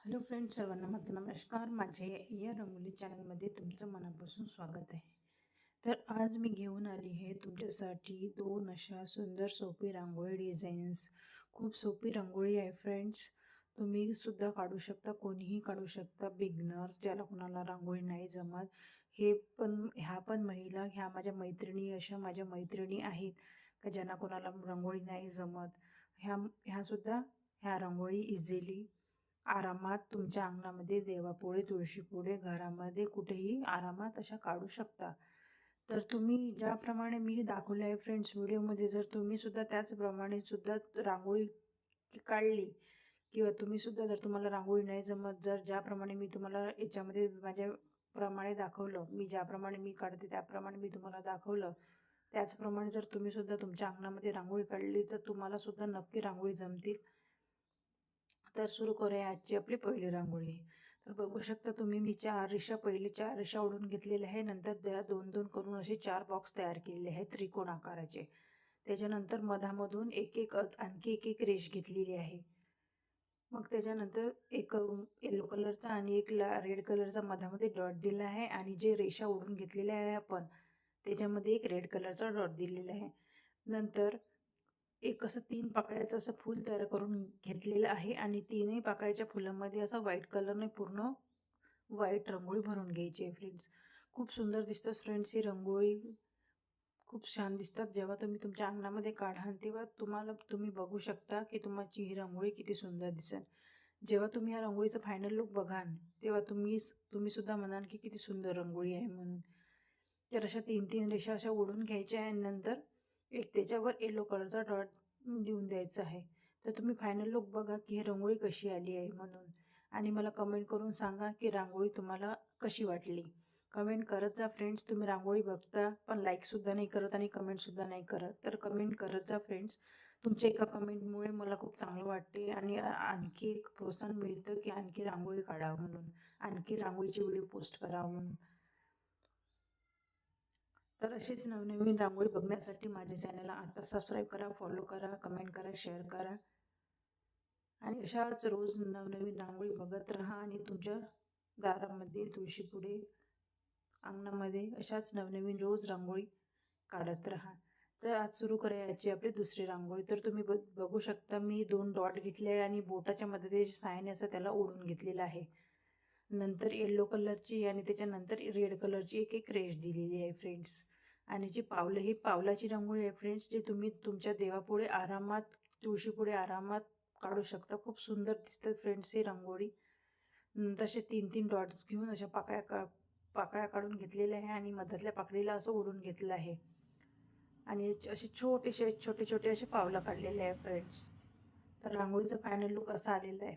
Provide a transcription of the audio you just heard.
Hello friends, सर्वांना माझा नमस्कार. माझ्या या रंगोली चॅनलमध्ये तुमचं मनापासून स्वागत आहे. तर आज मी घेऊन आली आहे तुमच्यासाठी दोन अशा सुंदर सोपी रांगोळी डिझाईन्स. खूप सोपी रांगोळी आहे फ्रेंड्स. तुम्ही सुद्धा काढू शकता, कोणीही काढू शकता. बिगनर्स, ज्याला कोणाला रांगोळी नाही जमत, ह्या पण महिला, ह्या माझ्या मैत्रिणी, अशा माझ्या मैत्रिणी आहेत का ज्यांना कोणाला रांगोळी नाही जमत, ह्या रांगोळी इझिली आरामात तुमच्या अंगणामध्ये, देवापुढे, तुळशीपुढे, घरामध्ये कुठेही आरामात अशा काढू शकता. तर तुम्ही ज्याप्रमाणे मी दाखवले आहे फ्रेंड्स व्हिडिओमध्ये, जर तुम्ही सुद्धा त्याचप्रमाणे सुद्धा रांगोळी काढली किंवा तुम्ही सुद्धा, जर तुम्हाला रांगोळी नाही जमत, जर ज्याप्रमाणे मी तुम्हाला याच्यामध्ये माझ्याप्रमाणे दाखवलं, ज्याप्रमाणे मी काढते त्याप्रमाणे मी तुम्हाला दाखवलं, त्याचप्रमाणे जर तुम्ही सुद्धा तुमच्या अंगणामध्ये रांगोळी काढली तर तुम्हाला सुद्धा नक्की रांगोळी जमतील. तर सुरू करूया आजची आपली पहिली रांगोळी. तर बघू शकता तुम्ही, मी पहिले चार रेषा ओढून घेतलेल्या आहे. नंतर त्या दोन दोन करून असे 4 बॉक्स तयार केलेले आहेत त्रिकोण आकाराचे. त्याच्यानंतर मधामधून आणखी एक रेष घेतलेली आहे. मग त्याच्यानंतर एक येलो कलरचा आणि एक रेड कलरचा मधामध्ये डॉट दिला आहे, आणि जे रेषा ओढून घेतलेल्या आहे आपण, त्याच्यामध्ये एक रेड कलरचा डॉट दिलेला आहे. नंतर एक असं 3 पाकळ्याचं असं फूल तयार करून घेतलेलं आहे, आणि 3ही पाकळ्याच्या फुलामध्ये असं व्हाईट कलरने पूर्ण व्हाईट रांगोळी भरून घ्यायची आहे फ्रेंड्स. खूप सुंदर दिसतात फ्रेंड्स ही रांगोळी. खूप छान दिसतात. जेव्हा तुम्ही तुमच्या अंगणामध्ये काढाल तेव्हा तुम्ही बघू शकता की तुमची ही रांगोळी किती सुंदर दिसेल. जेव्हा तुम्ही या रांगोळीचं फायनल लुक बघाल तेव्हा तुम्ही सुद्धा म्हणाल की किती सुंदर रांगोळी आहे म्हणून. तर अशा 3-3 रेषा अशा ओढून घ्यायच्या आहे, नंतर एक त्याच्यावर येलो कलरचा डॉट देऊन द्यायचा आहे. तर तुम्ही फायनल लुक बघा की ही रांगोळी कशी आली आहे म्हणून, आणि मला कमेंट करून सांगा की रांगोळी तुम्हाला कशी वाटली. कमेंट करत जा फ्रेंड्स. तुम्ही रांगोळी बघता पण लाईकसुद्धा नाही करत आणि कमेंटसुद्धा नाही करत, तर कमेंट करत जा फ्रेंड्स. तुमच्या एका कमेंटमुळे मला खूप चांगलं वाटते आणि आणखी एक प्रोत्साहन मिळतं की आणखी रांगोळी काढावं म्हणून, आणखी रांगोळीचे व्हिडिओ पोस्ट करावं म्हणून. तर असेच नवनवीन रांगोळी बघण्यासाठी माझ्या चॅनलला आता सबस्क्राईब करा, फॉलो करा, कमेंट करा, शेअर करा, आणि अशाच रोज नवनवीन रांगोळी बघत राहा, आणि तुमच्या दारामध्ये, तुळशीपुढे, अंगणामध्ये अशाच नवनवीन रोज रांगोळी काढत राहा. तर आज सुरू करायची आपली दुसरी रांगोळी. तर तुम्ही बघू शकता, मी 2 डॉट घेतले आहे आणि बोटाच्या मदतीच्या सहाय्याने असं त्याला ओढून घेतलेलं आहे. नंतर येलो कलरची आणि त्याच्यानंतर रेड कलरची एक रेष दिलेली आहे फ्रेंड्स. आणि जी पावलं, ही पावलाची रांगोळी आहे फ्रेंड्स, जी तुम्ही तुमच्या देवापुढे आरामात, तुळशीपुढे आरामात काढू शकता. खूप सुंदर दिसतं फ्रेंड्स ही रांगोळी. तसे 3-3 डॉट्स घेऊन अशा पाकळ्या काढून घेतलेल्या आहे, आणि मधातल्या पाकळीला असं ओढून घेतलं आहे, आणि असे छोटे छोटे असे पावलं काढलेले आहे फ्रेंड्स. तर रांगोळीचा फायनल लुक असा आलेला आहे.